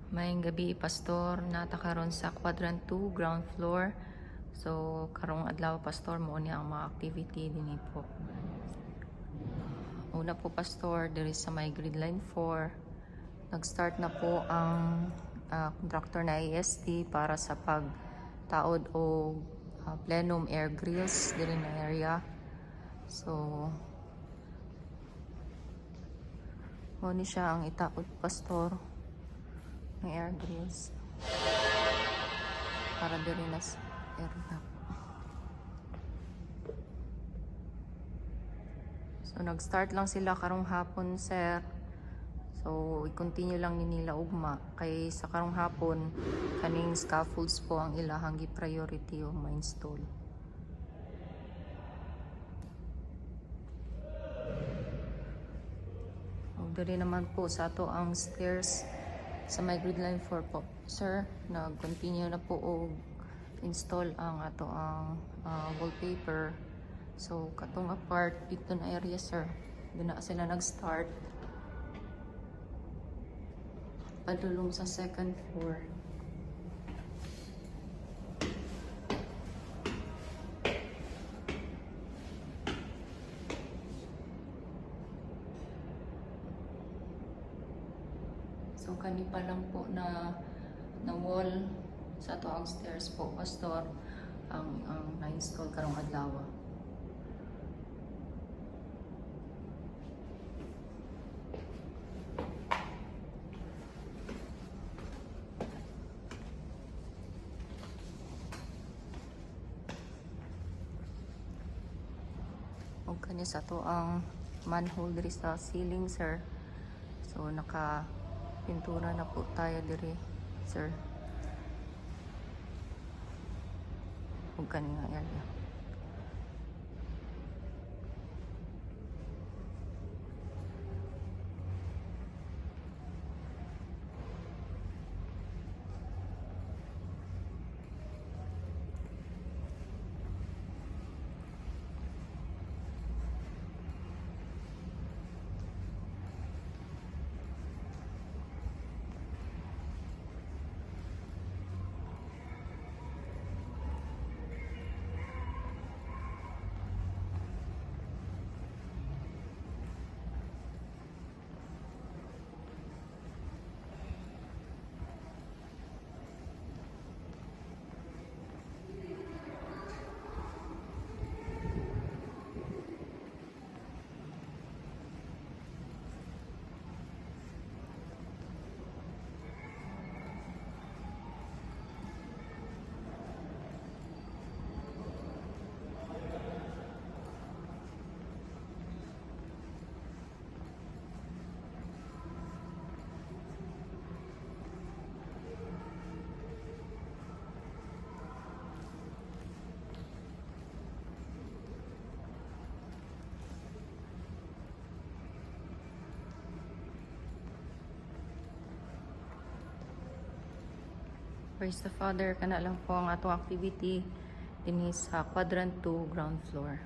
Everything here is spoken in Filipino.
Maayong gabi, Pastor. Nata karon sa Quadrant 2, ground floor. So, karong adlaw, Pastor, mo ni ang mga activity din po. Una po, Pastor, diri sa may grid line 4. Nag-start na po ang contractor na AST para sa pagtaod o plenum air grills diri na area. So, mo ni siya ang itaod, Pastor, ng air grills para diri na sa area. So, nag-start lang sila karong hapon, sir. So, i-continue lang ni nila ugma. Kay sa karong hapon, kaning scaffolds po ang ilahang gi-priority o ma-install. So, dali naman po sa ato ang stairs sa my grid line 4 po. Sir, nag-continue na po o install ang ato ang wallpaper. So, katong apart dito na area, sir. Doon na sila nag-start. Padulong sa second floor. So, kani pa lang po na wall sa ato ang stairs po, Pastor, ang na-install karong adlaw. O kani sa to ang manhole diri sa ceiling, sir. So naka pintura na po tayo diri, sir. O kani nga area. Praise the Father, kana lang po ang atong activity dinhi sa Quadrant 2, ground floor.